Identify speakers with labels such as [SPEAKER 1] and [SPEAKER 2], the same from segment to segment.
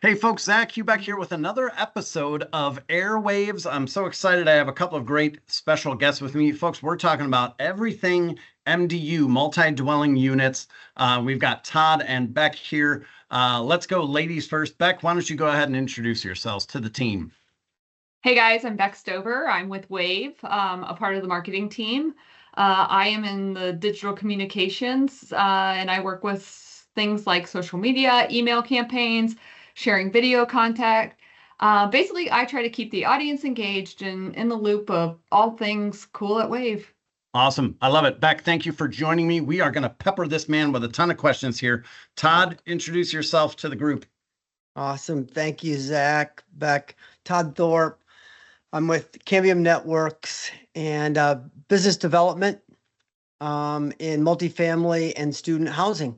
[SPEAKER 1] Hey folks, Zach Hubeck here with another episode of AirWAVs. I'm so excited. I have a couple of great special guests with me. Folks, we're talking about everything MDU, multi-dwelling units. We've got Todd and Beck here. Let's go ladies first. Beck, why don't you go ahead and introduce yourselves to the team?
[SPEAKER 2] Hey guys, I'm Beck Stover. I'm with Wave, a part of the marketing team. I am in the digital communications, and I work with things like social media, email campaigns, sharing video content. Basically, I try to keep the audience engaged and in the loop of all things cool at Wave.
[SPEAKER 1] Awesome. I love it. Beck, thank you for joining me. We are going to pepper this man with a ton of questions here. Todd, introduce yourself to the group.
[SPEAKER 3] Awesome. Thank you, Zach. Beck, Todd Thorpe. I'm with Cambium Networks and business development in multifamily and student housing.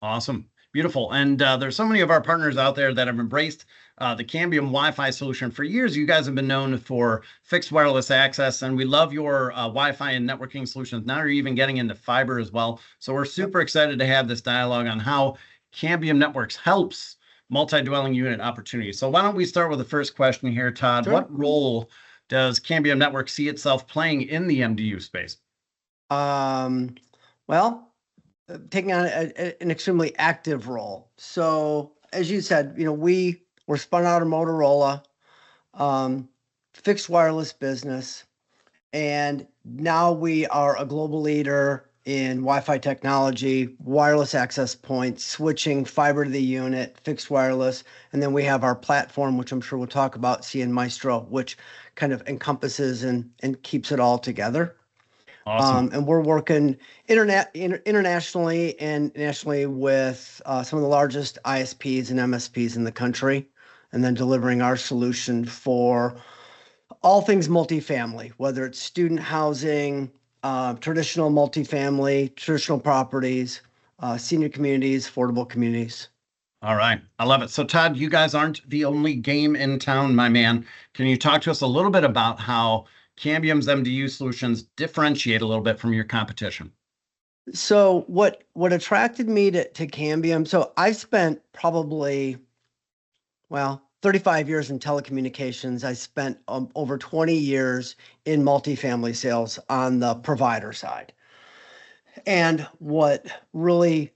[SPEAKER 1] Awesome. Beautiful. And there's so many of our partners out there that have embraced the Cambium Wi-Fi solution. For years, you guys have been known for fixed wireless access, and we love your Wi-Fi and networking solutions. Now you're even getting into fiber as well. So we're super excited to have this dialogue on how Cambium Networks helps multi-dwelling unit opportunities. So why don't we start with the first question here, Todd?
[SPEAKER 3] Sure.
[SPEAKER 1] What role does Cambium Networks see itself playing in the MDU space?
[SPEAKER 3] Well, taking on an extremely active role. So as you said, we were spun out of Motorola, fixed wireless business, and now we are a global leader in Wi-Fi technology, wireless access points, switching fiber to the unit, fixed wireless, and then we have our platform, which I'm sure we'll talk about, CN Maestro, which kind of encompasses and keeps it all together.
[SPEAKER 1] Awesome.
[SPEAKER 3] And we're working internationally and nationally with some of the largest ISPs and MSPs in the country, and then delivering our solution for all things multifamily, whether it's student housing, traditional multifamily, traditional properties, senior communities, affordable communities.
[SPEAKER 1] All right. I love it. So Todd, you guys aren't the only game in town, my man. Can you talk to us a little bit about how Cambium's MDU solutions differentiate a little bit from your competition?
[SPEAKER 3] So what attracted me to Cambium, so I spent probably, 35 years in telecommunications. I spent over 20 years in multifamily sales on the provider side. And what really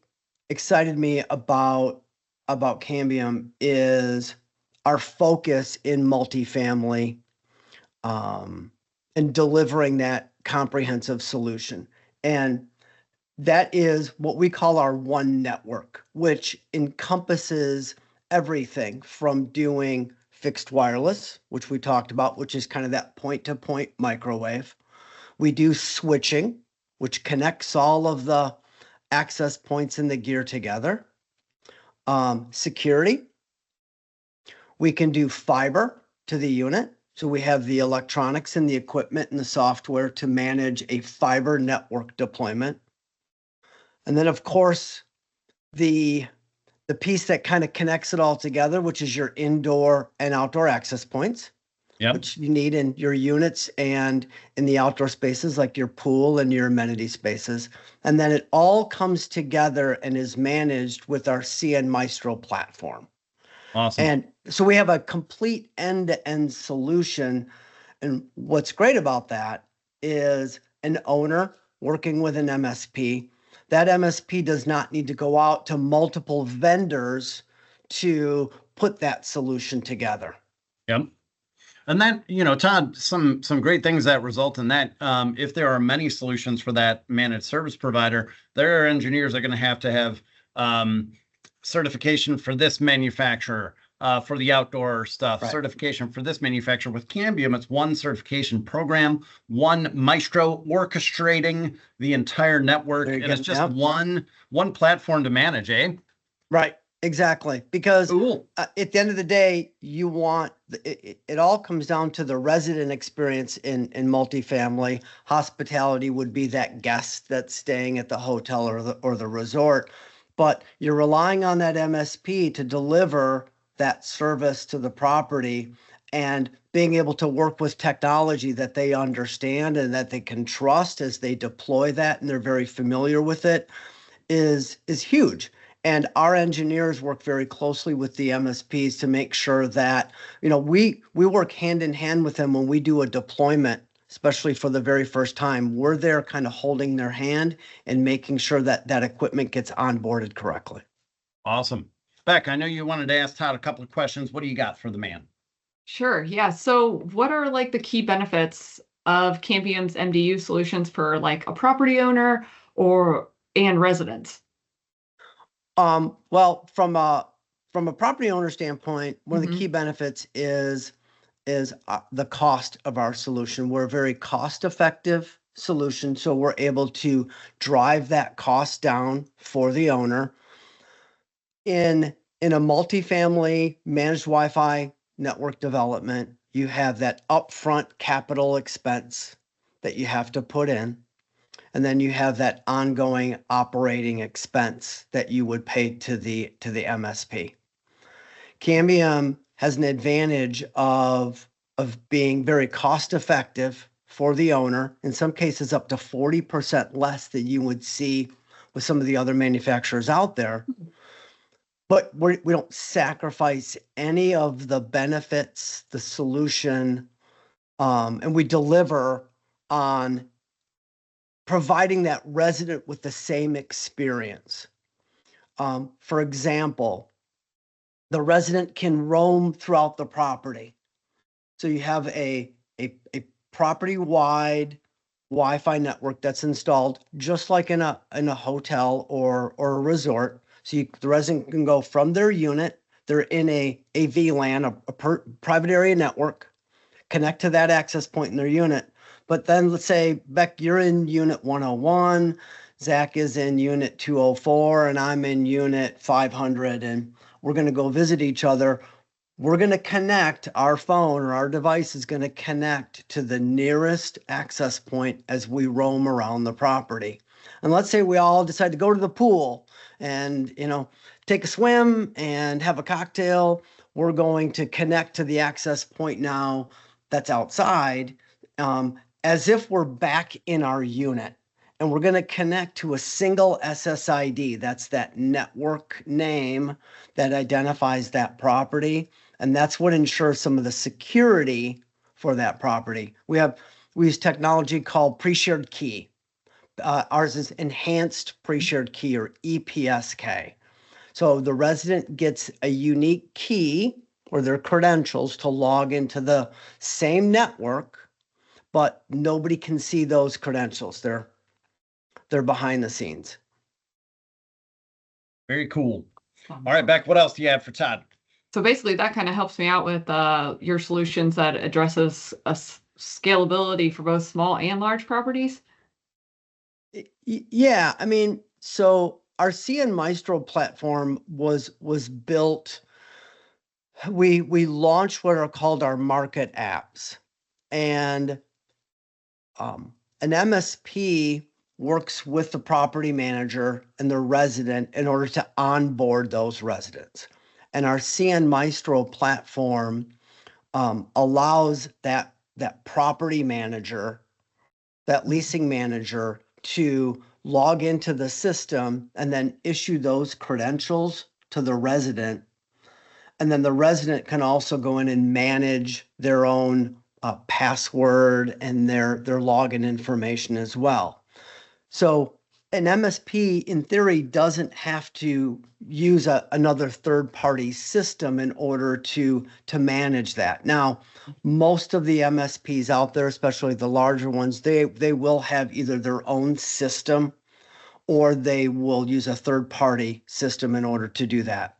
[SPEAKER 3] excited me about Cambium is our focus in multifamily and delivering that comprehensive solution. And that is what we call our one network, which encompasses everything from doing fixed wireless, which we talked about, which is kind of that point-to-point microwave. We do switching, which connects all of the access points in the gear together. Security. We can do fiber to the unit. So we have the electronics and the equipment and the software to manage a fiber network deployment. And then, of course, the piece that kind of connects it all together, which is your indoor and outdoor access points, which you need in your units and in the outdoor spaces like your pool and your amenity spaces. And then it all comes together and is managed with our CN Maestro platform.
[SPEAKER 1] Awesome.
[SPEAKER 3] And so we have a complete end-to-end solution. And what's great about that is an owner working with an MSP. That MSP does not need to go out to multiple vendors to put that solution together.
[SPEAKER 1] Yep. And then, Todd, some great things that result in that. If there are many solutions for that managed service provider, their engineers are going to have certification for this manufacturer, for the outdoor stuff,
[SPEAKER 3] Right.
[SPEAKER 1] Certification for this manufacturer. With Cambium, it's one certification program, one Maestro orchestrating the entire network, and it's just one platform to manage, eh?
[SPEAKER 3] Right, exactly. Because at the end of the day, you want it all comes down to the resident experience in multifamily. Hospitality would be that guest that's staying at the hotel or the resort, but you're relying on that MSP to deliver that service to the property, and being able to work with technology that they understand and that they can trust as they deploy that and they're very familiar with it is huge. And our engineers work very closely with the MSPs to make sure that, we work hand in hand with them when we do a deployment, especially for the very first time. We're there kind of holding their hand and making sure that that equipment gets onboarded correctly.
[SPEAKER 1] Awesome. Beck, I know you wanted to ask Todd a couple of questions. What do you got for the man?
[SPEAKER 2] Sure. Yeah. So what are like the key benefits of Cambium's MDU solutions for like a property owner and residents?
[SPEAKER 3] Well, from a property owner standpoint, one of the
[SPEAKER 2] Mhm.
[SPEAKER 3] key benefits is the cost of our solution. We're a very cost-effective solution, so we're able to drive that cost down for the owner. In a multifamily managed Wi-Fi network development, you have that upfront capital expense that you have to put in. And then you have that ongoing operating expense that you would pay to the MSP. Cambium has an advantage of being very cost effective for the owner, in some cases up to 40% less than you would see with some of the other manufacturers out there. But we don't sacrifice any of the benefits, the solution, and we deliver on providing that resident with the same experience. For example, the resident can roam throughout the property. So you have a property-wide Wi-Fi network that's installed just like in a hotel or a resort. So the resident can go from their unit, they're in a VLAN, a private area network, connect to that access point in their unit. But then let's say, Beck, you're in unit 101, Zach is in unit 204, and I'm in unit 500, and we're going to go visit each other. We're going to connect, our phone or our device is going to connect to the nearest access point as we roam around the property. And let's say we all decide to go to the pool and, take a swim and have a cocktail. We're going to connect to the access point now that's outside, as if we're back in our unit. And we're going to connect to a single SSID. That's that network name that identifies that property. And that's what ensures some of the security for that property. We use technology called pre-shared key. Ours is enhanced pre-shared key, or EPSK. So the resident gets a unique key or their credentials to log into the same network, but nobody can see those credentials. They're behind the scenes.
[SPEAKER 1] Very cool. All right, Beck, what else do you have for Todd?
[SPEAKER 2] So basically that kind of helps me out with your solutions that addresses scalability for both small and large properties.
[SPEAKER 3] Yeah, so our CN Maestro platform was built. We launched what are called our market apps, and an MSP works with the property manager and the resident in order to onboard those residents. And our CN Maestro platform allows that property manager, that leasing manager, to log into the system and then issue those credentials to the resident. And then the resident can also go in and manage their own password and their login information as well. So an MSP, in theory, doesn't have to use another third-party system in order to manage that. Now, most of the MSPs out there, especially the larger ones, they will have either their own system or they will use a third-party system in order to do that.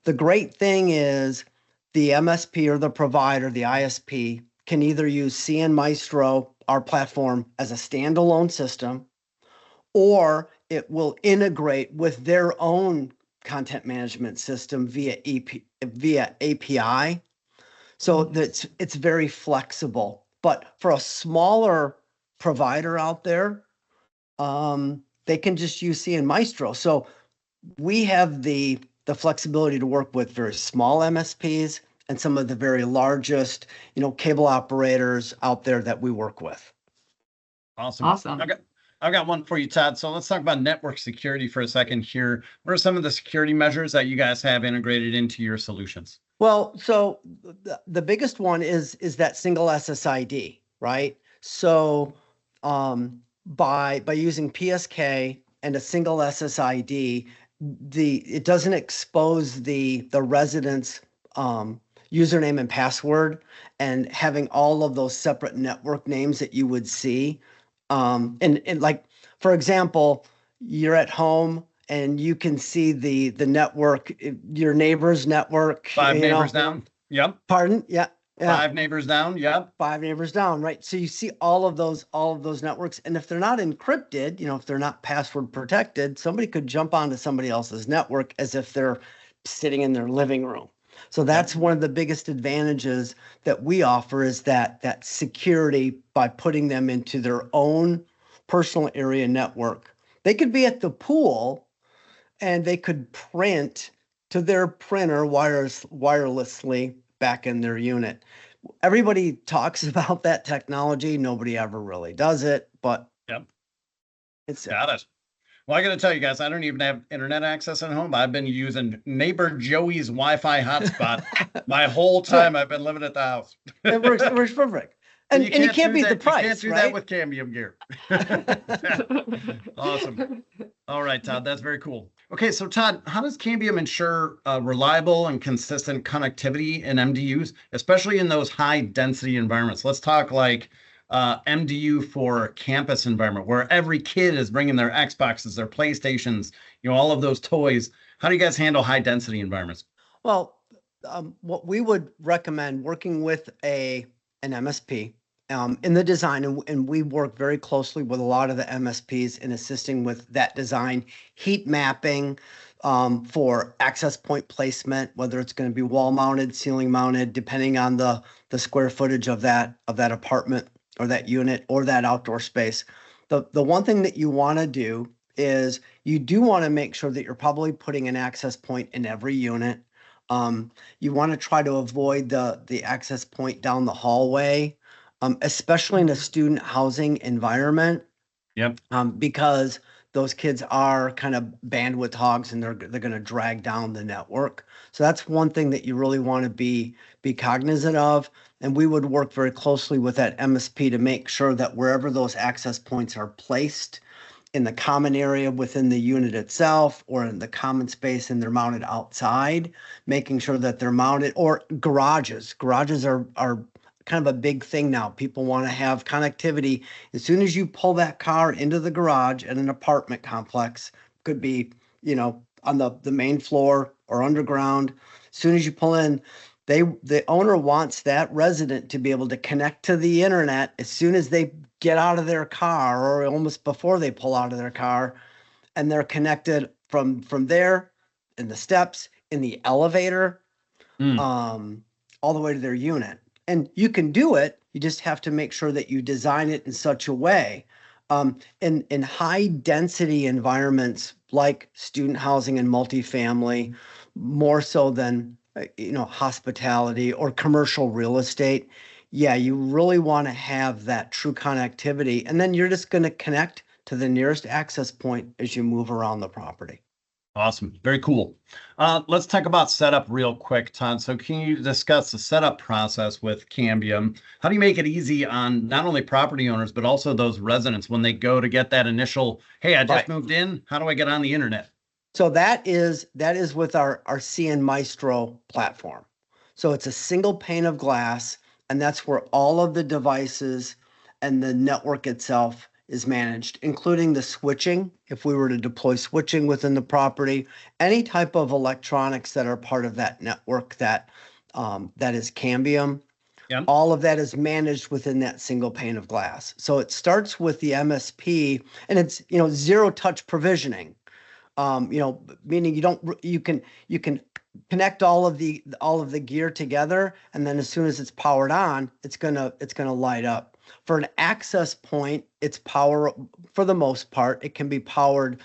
[SPEAKER 3] The great thing is the MSP or the provider, the ISP, can either use CN Maestro, our platform, as a standalone system, or it will integrate with their own content management system via API. So that it's very flexible. But for a smaller provider out there, they can just use CN Maestro. So we have the flexibility to work with very small MSPs and some of the very largest, cable operators out there that we work with.
[SPEAKER 1] Awesome.
[SPEAKER 2] Awesome.
[SPEAKER 1] I've got one for you, Todd. So let's talk about network security for a second here. What are some of the security measures that you guys have integrated into your solutions?
[SPEAKER 3] Well, so the biggest one is that single SSID, right? So by using PSK and a single SSID, it doesn't expose the resident's username and password and having all of those separate network names that you would see. And like, for example, you're at home and you can see the network, your neighbor's network.
[SPEAKER 1] Five neighbors down. Yep.
[SPEAKER 3] Pardon? Yeah. Yeah.
[SPEAKER 1] 5 neighbors down. Yep.
[SPEAKER 3] 5 neighbors down, right? So you see all of those networks. And if they're not encrypted, if they're not password protected, somebody could jump onto somebody else's network as if they're sitting in their living room. So that's one of the biggest advantages that we offer, is that security by putting them into their own personal area network. They could be at the pool and they could print to their printer wirelessly back in their unit. Everybody talks about that technology. Nobody ever really does it, but it's
[SPEAKER 1] got it. Well, I got to tell you guys, I don't even have internet access at home. I've been using neighbor Joey's Wi-Fi hotspot my whole time I've been living at the house.
[SPEAKER 3] It works perfect. And you can't beat the price.
[SPEAKER 1] You can't do that with Cambium gear. Awesome. All right, Todd, that's very cool. Okay, so Todd, how does Cambium ensure reliable and consistent connectivity in MDUs, especially in those high density environments? Let's talk like MDU for campus environment, where every kid is bringing their Xboxes, their PlayStations, all of those toys. How do you guys handle high density environments?
[SPEAKER 3] Well, what we would recommend, working with an MSP in the design, and we work very closely with a lot of the MSPs in assisting with that design, heat mapping for access point placement, whether it's going to be wall mounted, ceiling mounted, depending on the square footage of that apartment or that unit or that outdoor space. The one thing that you want to do is you do want to make sure that you're probably putting an access point in every unit. You want to try to avoid the access point down the hallway, especially in a student housing environment.
[SPEAKER 1] Yep.
[SPEAKER 3] Because those kids are kind of bandwidth hogs and they're going to drag down the network. So that's one thing that you really want to be cognizant of. And we would work very closely with that MSP to make sure that wherever those access points are placed in the common area within the unit itself or in the common space and they're mounted outside, making sure that they're mounted, or garages. Garages are kind of a big thing now. People want to have connectivity. As soon as you pull that car into the garage at an apartment complex, could be, on the main floor or underground, as soon as you pull in, the owner wants that resident to be able to connect to the internet as soon as they get out of their car or almost before they pull out of their car, and they're connected from there in the steps, in the elevator, all the way to their unit. And you can do it. You just have to make sure that you design it in such a way. In high density environments like student housing and multifamily, more so than hospitality or commercial real estate, you really want to have that true connectivity. And then you're just going to connect to the nearest access point as you move around the property.
[SPEAKER 1] Awesome. Very cool. Let's talk about setup real quick, Todd. So can you discuss the setup process with Cambium? How do you make it easy on not only property owners, but also those residents when they go to get that initial, hey, I just moved in. How do I get on the internet?
[SPEAKER 3] So that is with our CN Maestro platform. So it's a single pane of glass, and that's where all of the devices and the network itself is managed, including the switching. If we were to deploy switching within the property, any type of electronics that are part of that network that is Cambium, all of that is managed within that single pane of glass. So it starts with the MSP, and it's zero touch provisioning. Meaning you can connect all of the gear together, and then as soon as it's powered on, it's gonna light up. For an access point, it's power, for the most part, it can be powered,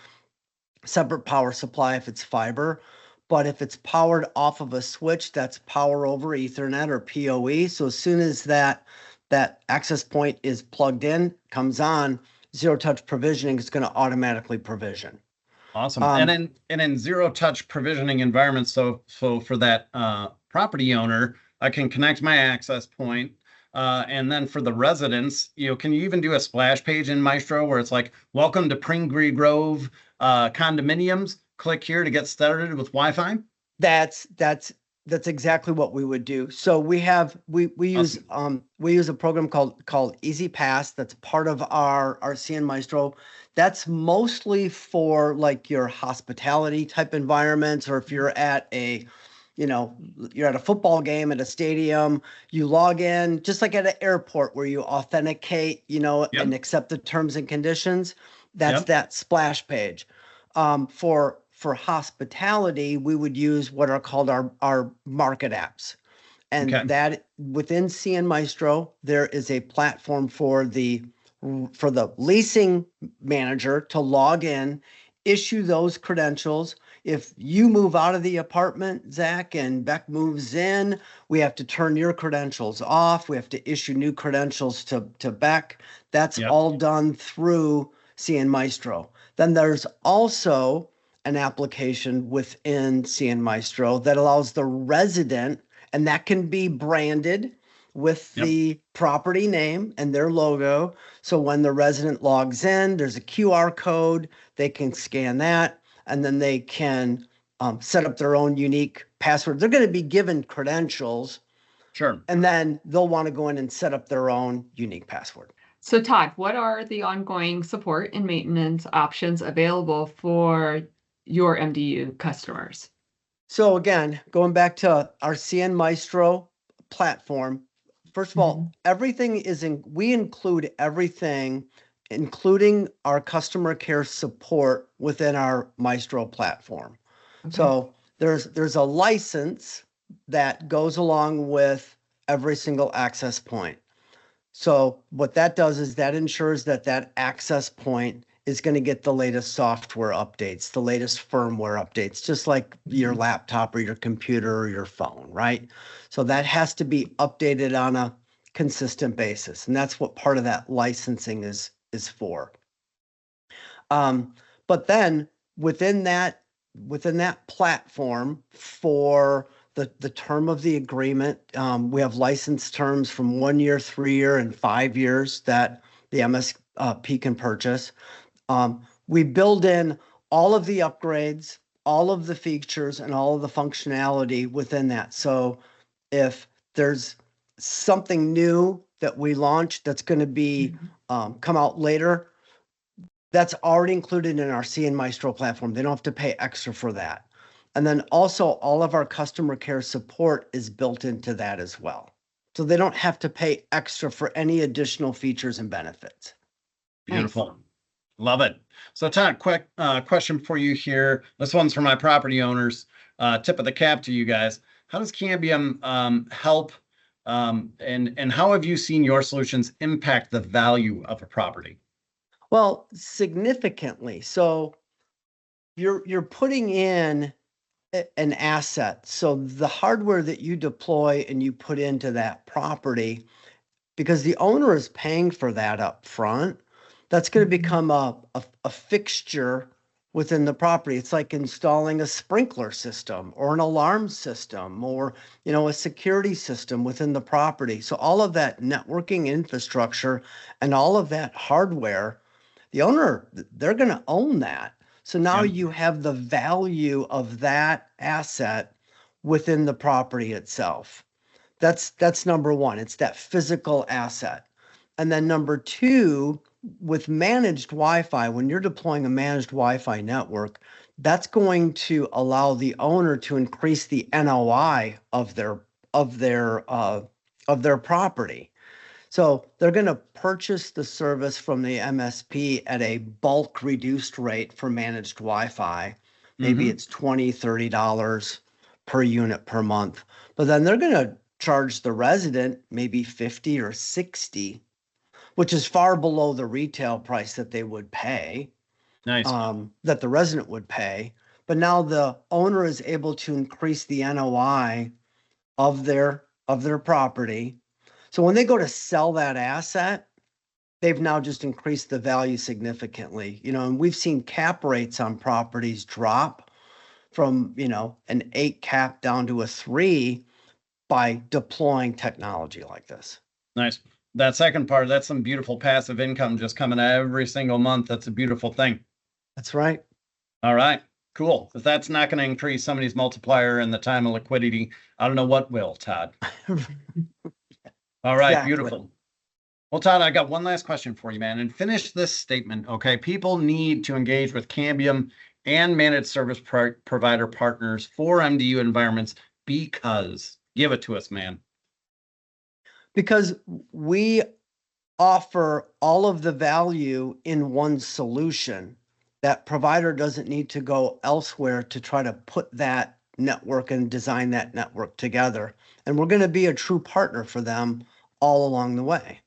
[SPEAKER 3] separate power supply if it's fiber, but if it's powered off of a switch, that's power over Ethernet or PoE. So as soon as that access point is plugged in, comes on, zero touch provisioning is going to automatically provision.
[SPEAKER 1] Awesome. And in zero touch provisioning environments, so for that property owner, I can connect my access point. And then for the residents, can you even do a splash page in Maestro where it's like, welcome to Pringree Grove condominiums. Click here to get started with Wi-Fi.
[SPEAKER 3] That's exactly what we would do. So we use a program called Easy Pass. That's part of our CN Maestro. That's mostly for like your hospitality type environments, or if you're at you're at a football game at a stadium, you log in just like at an airport where you authenticate, and accept the terms and conditions. That's that splash page. For hospitality, we would use what are called our market apps. And that within CN Maestro, there is a platform for the leasing manager to log in, issue those credentials. If you move out of the apartment, Zach, and Beck moves in, we have to turn your credentials off. We have to issue new credentials to Beck. That's all done through CN Maestro. Then there's also an application within CN Maestro that allows the resident, and that can be branded with the property name and their logo. So when the resident logs in, there's a QR code, they can scan that, and then they can set up their own unique password. They're going to be given credentials.
[SPEAKER 1] Sure.
[SPEAKER 3] And then they'll want to go in and set up their own unique password.
[SPEAKER 2] So Todd, what are the ongoing support and maintenance options available for your MDU customers?
[SPEAKER 3] So again, going back to our CN Maestro platform, first of all, everything we include everything, including our customer care support within our Maestro platform. Okay. So there's a license that goes along with every single access point. So what that does is that ensures that access point is going to get the latest software updates, the latest firmware updates, just like your laptop or your computer or your phone, right? So that has to be updated on a consistent basis. And that's what part of that licensing is for. But then within that platform, for the term of the agreement, we have license terms from 1 year, 3 year, and 5 years that the MSP can purchase. We build in all of the upgrades, all of the features, and all of the functionality within that. So if there's something new that we launch that's going to be come out later, that's already included in our CN Maestro platform. They don't have to pay extra for that. And then also all of our customer care support is built into that as well. So they don't have to pay extra for any additional features and benefits.
[SPEAKER 1] Beautiful. Nice. Love it. So Todd, quick question for you here. This one's for my property owners. Tip of the cap to you guys. How does Cambium help, and how have you seen your solutions impact the value of a property?
[SPEAKER 3] Well, significantly. So you're putting in an asset. So the hardware that you deploy and you put into that property, because the owner is paying for that up front, that's going to become a fixture within the property. It's like installing a sprinkler system or an alarm system or, a security system within the property. So all of that networking infrastructure and all of that hardware, the owner, they're going to own that. So now you have the value of that asset within the property itself. That's number one. It's that physical asset. And then number two, with managed Wi-Fi, when you're deploying a managed Wi-Fi network, that's going to allow the owner to increase the NOI of their property. So they're going to purchase the service from the MSP at a bulk reduced rate for managed Wi-Fi. Maybe it's $20, $30 per unit per month. But then they're going to charge the resident maybe $50 or $60, which is far below the retail price that they would pay.
[SPEAKER 1] Nice.
[SPEAKER 3] That the resident would pay. But now the owner is able to increase the NOI of their property. So when they go to sell that asset, they've now just increased the value significantly, and we've seen cap rates on properties drop from, an 8 cap down to a 3 by deploying technology like this.
[SPEAKER 1] Nice. That second part, that's some beautiful passive income just coming every single month. That's a beautiful thing.
[SPEAKER 3] That's right.
[SPEAKER 1] All right, cool. If that's not going to increase somebody's multiplier and the time of liquidity, I don't know what will, Todd. All right,
[SPEAKER 3] Exactly.
[SPEAKER 1] beautiful. Well, Todd, I got one last question for you, man, and finish this statement, okay? People need to engage with Cambium and managed service provider partners for MDU environments because, give it to us, man.
[SPEAKER 3] Because we offer all of the value in one solution. That provider doesn't need to go elsewhere to try to put that network and design that network together. And we're going to be a true partner for them all along the way.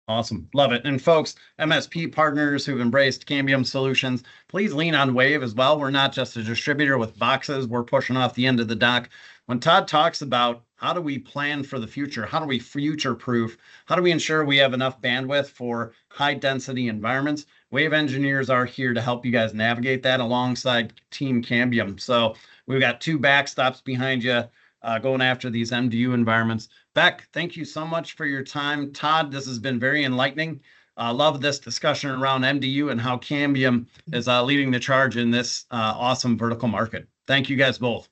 [SPEAKER 1] Awesome. Love it. And folks, MSP partners who've embraced Cambium solutions, please lean on Wave as well. We're not just a distributor with boxes. We're pushing off the end of the dock. When Todd talks about how do we plan for the future, how do we future-proof, how do we ensure we have enough bandwidth for high-density environments, Wave engineers are here to help you guys navigate that alongside Team Cambium. So we've got 2 backstops behind you going after these MDU environments. Beck, thank you so much for your time. Todd, this has been very enlightening. Love this discussion around MDU and how Cambium is leading the charge in this awesome vertical market. Thank you guys both.